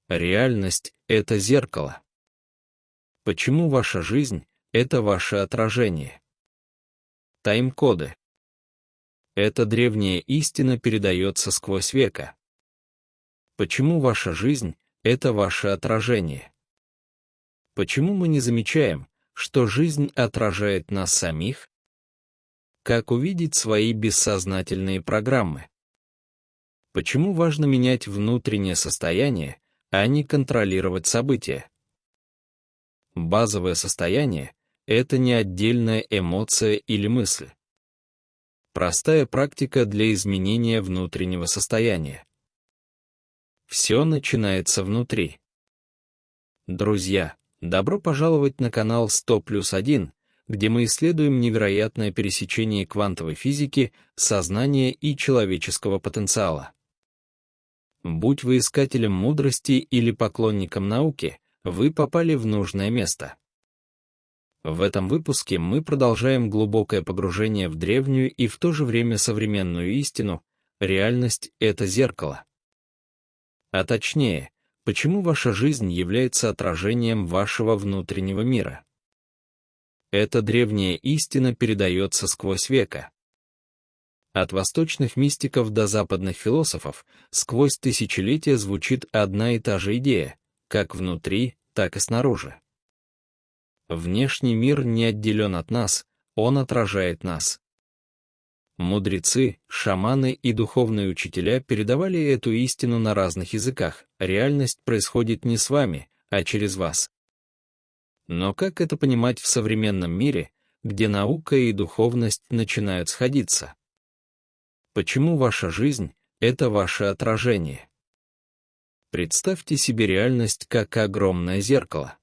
Реальность — это зеркало. Почему ваша жизнь — это ваше отражение? Тайм-коды. Эта древняя истина передается сквозь века. Почему ваша жизнь — это ваше отражение? Почему мы не замечаем, что жизнь отражает нас самих? Как увидеть свои бессознательные программы? Почему важно менять внутреннее состояние, а не контролировать события? Базовое состояние — это не отдельная эмоция или мысль. Простая практика для изменения внутреннего состояния. Все начинается внутри. Друзья, добро пожаловать на канал 100+1, где мы исследуем невероятное пересечение квантовой физики, сознания и человеческого потенциала. Будь вы искателем мудрости или поклонником науки, вы попали в нужное место. В этом выпуске мы продолжаем глубокое погружение в древнюю и в то же время современную истину: реальность — это зеркало. А точнее, почему ваша жизнь является отражением вашего внутреннего мира. Эта древняя истина передается сквозь века. От восточных мистиков до западных философов сквозь тысячелетия звучит одна и та же идея, как внутри, так и снаружи. Внешний мир не отделен от нас, он отражает нас. Мудрецы, шаманы и духовные учителя передавали эту истину на разных языках. Реальность происходит не с вами, а через вас. Но как это понимать в современном мире, где наука и духовность начинают сходиться? Почему ваша жизнь — это ваше отражение? Представьте себе реальность как огромное зеркало.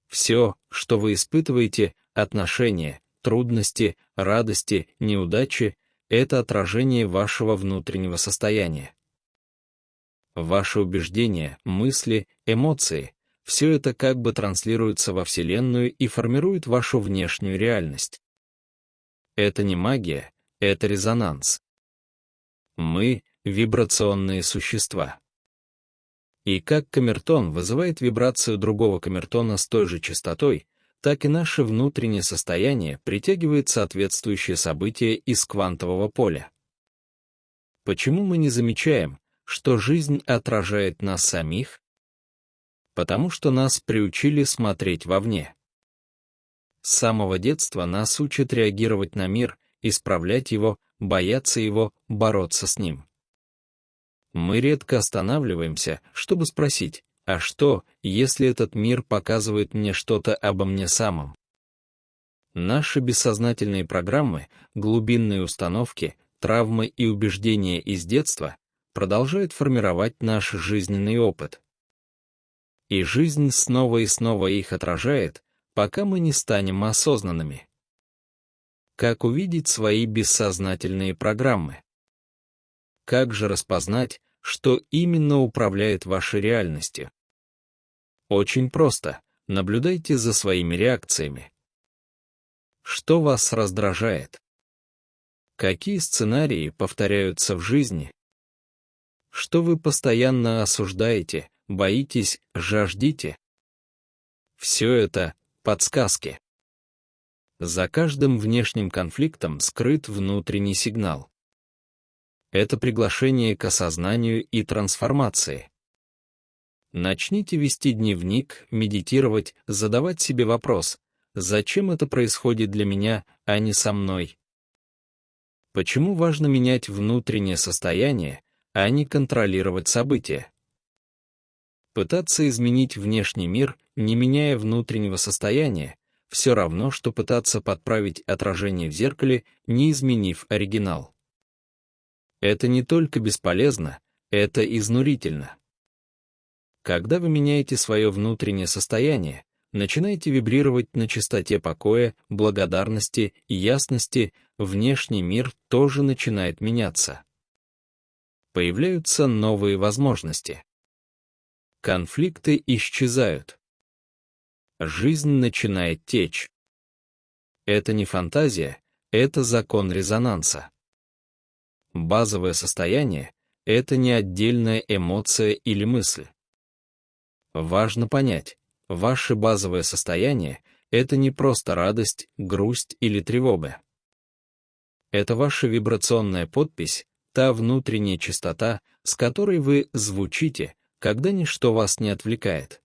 Все, что вы испытываете, отношения, трудности, радости, неудачи — это отражение вашего внутреннего состояния. Ваши убеждения, мысли, эмоции — все это как бы транслируется во Вселенную и формирует вашу внешнюю реальность. Это не магия, это резонанс. Мы — вибрационные существа. И как камертон вызывает вибрацию другого камертона с той же частотой, так и наше внутреннее состояние притягивает соответствующие события из квантового поля. Почему мы не замечаем, что жизнь отражает нас самих? Потому что нас приучили смотреть вовне. С самого детства нас учат реагировать на мир, исправлять его, бояться его, бороться с ним. Мы редко останавливаемся, чтобы спросить: а что, если этот мир показывает мне что-то обо мне самом? Наши бессознательные программы, глубинные установки, травмы и убеждения из детства продолжают формировать наш жизненный опыт. И жизнь снова и снова их отражает, пока мы не станем осознанными. Как увидеть свои бессознательные программы? Как же распознать, что именно управляет вашей реальностью? Очень просто. Наблюдайте за своими реакциями. Что вас раздражает? Какие сценарии повторяются в жизни? Что вы постоянно осуждаете, боитесь, жаждете? Все это — подсказки. За каждым внешним конфликтом скрыт внутренний сигнал. Это приглашение к осознанию и трансформации. Начните вести дневник, медитировать, задавать себе вопрос: зачем это происходит для меня, а не со мной? Почему важно менять внутреннее состояние, а не контролировать события? Пытаться изменить внешний мир, не меняя внутреннего состояния, все равно, что пытаться подправить отражение в зеркале, не изменив оригинал. Это не только бесполезно, это изнурительно. Когда вы меняете свое внутреннее состояние, начинаете вибрировать на частоте покоя, благодарности и ясности, внешний мир тоже начинает меняться. Появляются новые возможности. Конфликты исчезают. Жизнь начинает течь. Это не фантазия, это закон резонанса. Базовое состояние — это не отдельная эмоция или мысль. Важно понять, ваше базовое состояние — это не просто радость, грусть или тревога. Это ваша вибрационная подпись, та внутренняя частота, с которой вы звучите, когда ничто вас не отвлекает.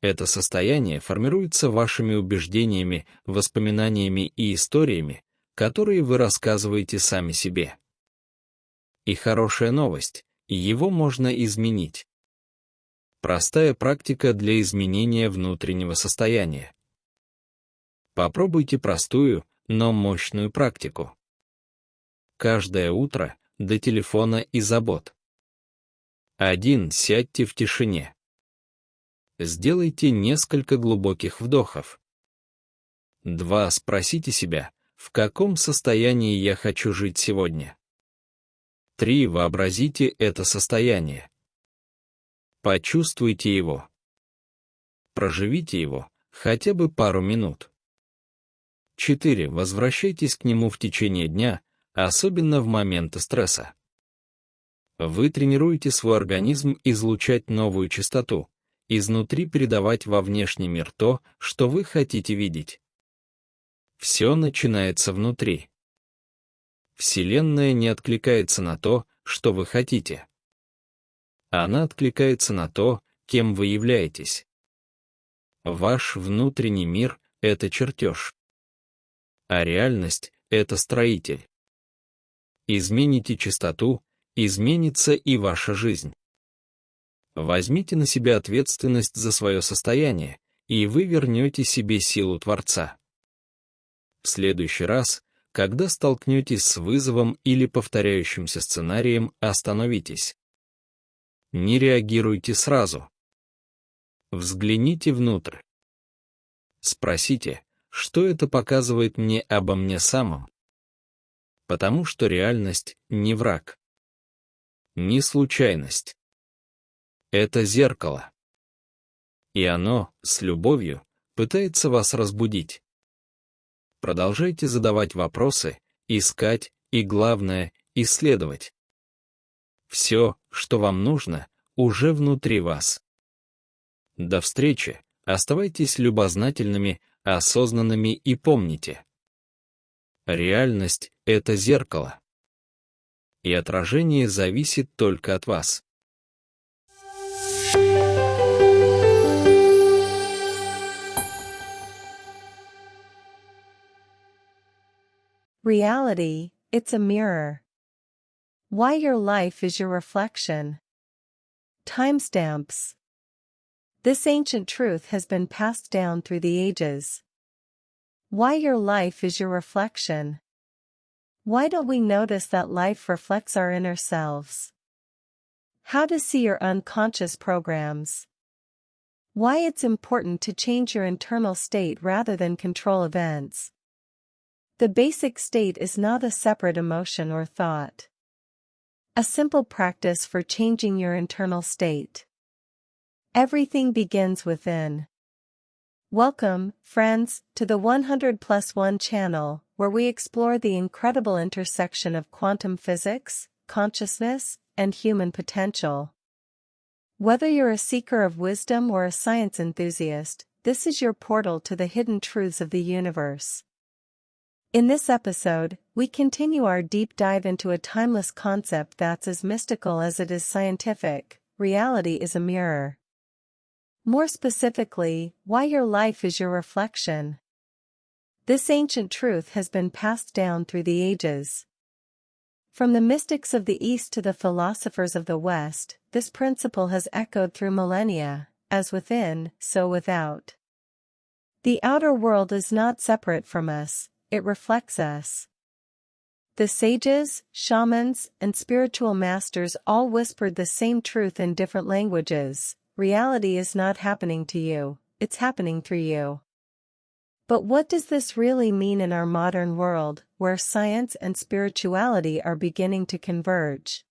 Это состояние формируется вашими убеждениями, воспоминаниями и историями, которые вы рассказываете сами себе. И хорошая новость — его можно изменить. Простая практика для изменения внутреннего состояния. Попробуйте простую, но мощную практику. Каждое утро до телефона и забот. 1. Сядьте в тишине. Сделайте несколько глубоких вдохов. 2. Спросите себя, в каком состоянии я хочу жить сегодня. 3. Вообразите это состояние. Почувствуйте его. Проживите его, хотя бы пару минут. 4. Возвращайтесь к нему в течение дня, особенно в моменты стресса. Вы тренируете свой организм излучать новую частоту, изнутри передавать во внешний мир то, что вы хотите видеть. Все начинается внутри. Вселенная не откликается на то, что вы хотите. Она откликается на то, кем вы являетесь. Ваш внутренний мир — это чертеж. А реальность — это строитель. Измените частоту, изменится и ваша жизнь. Возьмите на себя ответственность за свое состояние, и вы вернете себе силу Творца. В следующий раз, когда столкнетесь с вызовом или повторяющимся сценарием, остановитесь. Не реагируйте сразу. Взгляните внутрь. Спросите, что это показывает мне обо мне самом. Потому что реальность не враг. Не случайность. Это зеркало. И оно, с любовью, пытается вас разбудить. Продолжайте задавать вопросы, искать и, главное, исследовать. Все, что вам нужно, уже внутри вас. До встречи, оставайтесь любознательными, осознанными и помните. Реальность — это зеркало. И отражение зависит только от вас. Reality, it's a mirror. Why your life is your reflection. Timestamps. This ancient truth has been passed down through the ages. Why your life is your reflection. Why don't we notice that life reflects our inner selves? How to see your unconscious programs. Why it's important to change your internal state rather than control events. The basic state is not a separate emotion or thought. A simple practice for changing your internal state. Everything begins within. Welcome, friends, to the 100+1 channel, where we explore the incredible intersection of quantum physics, consciousness, and human potential. Whether you're a seeker of wisdom or a science enthusiast, this is your portal to the hidden truths of the universe. In this episode, we continue our deep dive into a timeless concept that's as mystical as it is scientific. Reality is a mirror. More specifically, why your life is your reflection. This ancient truth has been passed down through the ages. From the mystics of the East to the philosophers of the West, this principle has echoed through millennia, as within, so without. The outer world is not separate from us, it reflects us. The sages, shamans, and spiritual masters all whispered the same truth in different languages. Reality is not happening to you, it's happening through you. But what does this really mean in our modern world, where science and spirituality are beginning to converge?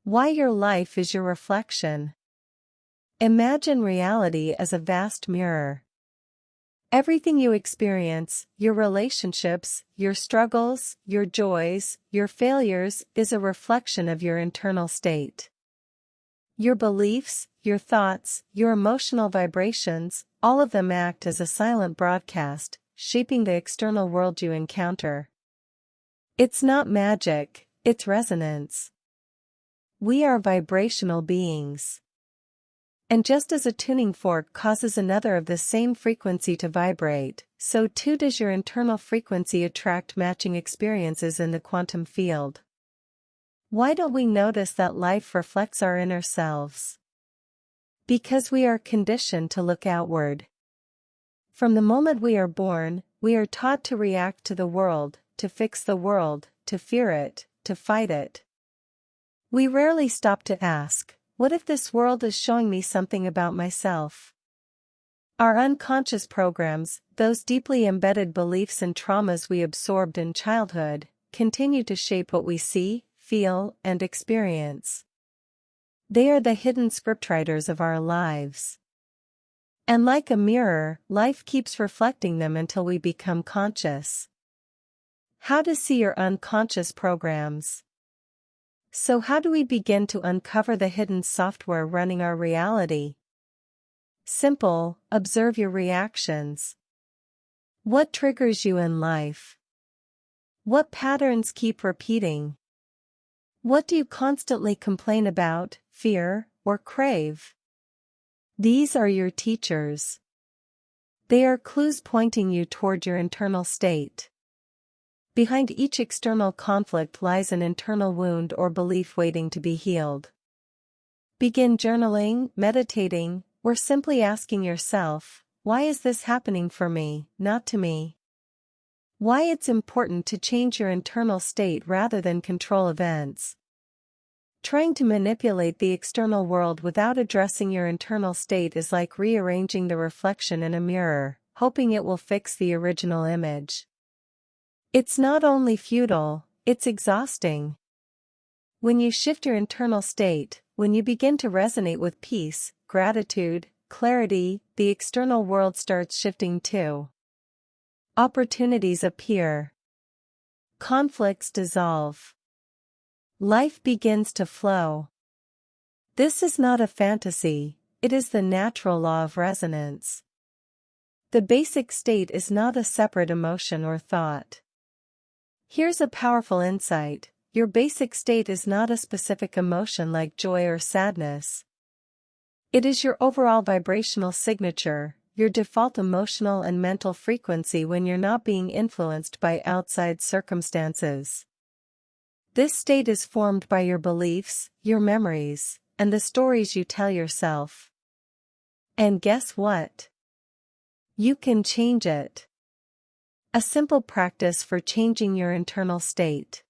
Why your life is your reflection. Imagine reality as a vast mirror. Everything you experience, your relationships, your struggles, your joys, your failures, is a reflection of your internal state. Your beliefs, your thoughts, your emotional vibrations, all of them act as a silent broadcast, shaping the external world you encounter. It's not magic, it's resonance. We are vibrational beings. And just as a tuning fork causes another of the same frequency to vibrate, so too does your internal frequency attract matching experiences in the quantum field. Why don't we notice that life reflects our inner selves? Because we are conditioned to look outward. From the moment we are born, we are taught to react to the world, to fix the world, to fear it, to fight it. We rarely stop to ask, what if this world is showing me something about myself? Our unconscious programs, those deeply embedded beliefs and traumas we absorbed in childhood, continue to shape what we see, feel, and experience. They are the hidden scriptwriters of our lives. And like a mirror, life keeps reflecting them until we become conscious. How to see your unconscious programs? So how do we begin to uncover the hidden software running our reality? Simple, observe your reactions. What triggers you in life? What patterns keep repeating? What do you constantly complain about, fear, or crave? These are your teachers. They are clues pointing you toward your internal state. Behind each external conflict lies an internal wound or belief waiting to be healed. Begin journaling, meditating, or simply asking yourself, why is this happening for me, not to me? Why it's important to change your internal state rather than control events. Trying to manipulate the external world without addressing your internal state is like rearranging the reflection in a mirror, hoping it will fix the original image. It's not only futile, it's exhausting. When you shift your internal state, when you begin to resonate with peace, gratitude, clarity, the external world starts shifting too. Opportunities appear. Conflicts dissolve. Life begins to flow. This is not a fantasy, it is the natural law of resonance. The basic state is not a separate emotion or thought. Here's a powerful insight: your basic state is not a specific emotion like joy or sadness. It is your overall vibrational signature, your default emotional and mental frequency when you're not being influenced by outside circumstances. This state is formed by your beliefs, your memories, and the stories you tell yourself. And guess what? You can change it. A simple practice for changing your internal state.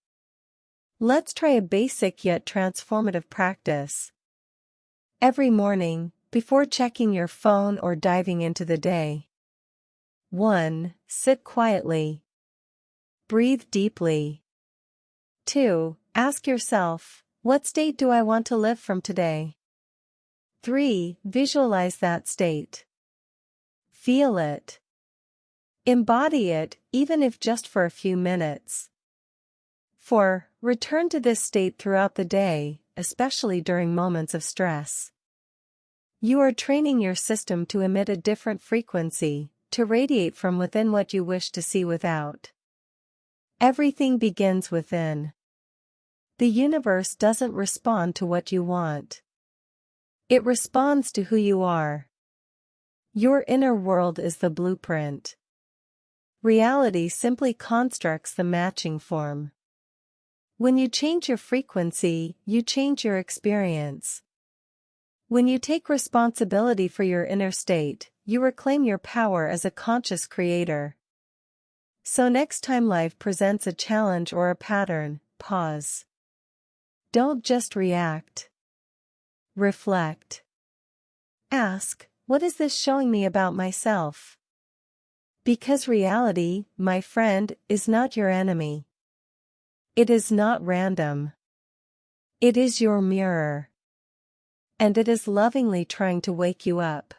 Let's try a basic yet transformative practice. Every morning, before checking your phone or diving into the day. 1. Sit quietly. Breathe deeply. 2. Ask yourself, what state do I want to live from today? 3. Visualize that state. Feel it. Embody it, even if just for a few minutes. 4. Return to this state throughout the day, especially during moments of stress. You are training your system to emit a different frequency, to radiate from within what you wish to see without. Everything begins within. The universe doesn't respond to what you want. It responds to who you are. Your inner world is the blueprint. Reality simply constructs the matching form. When you change your frequency, you change your experience. When you take responsibility for your inner state, you reclaim your power as a conscious creator. So next time life presents a challenge or a pattern, pause. Don't just react. Reflect. Ask, what is this showing me about myself? Because reality, my friend, is not your enemy. It is not random. It is your mirror. And it is lovingly trying to wake you up.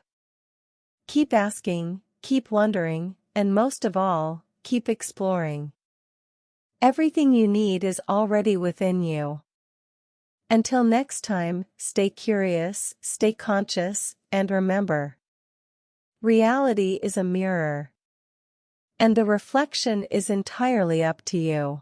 Keep asking, keep wondering, and most of all, keep exploring. Everything you need is already within you. Until next time, stay curious, stay conscious, and remember, reality is a mirror, and the reflection is entirely up to you.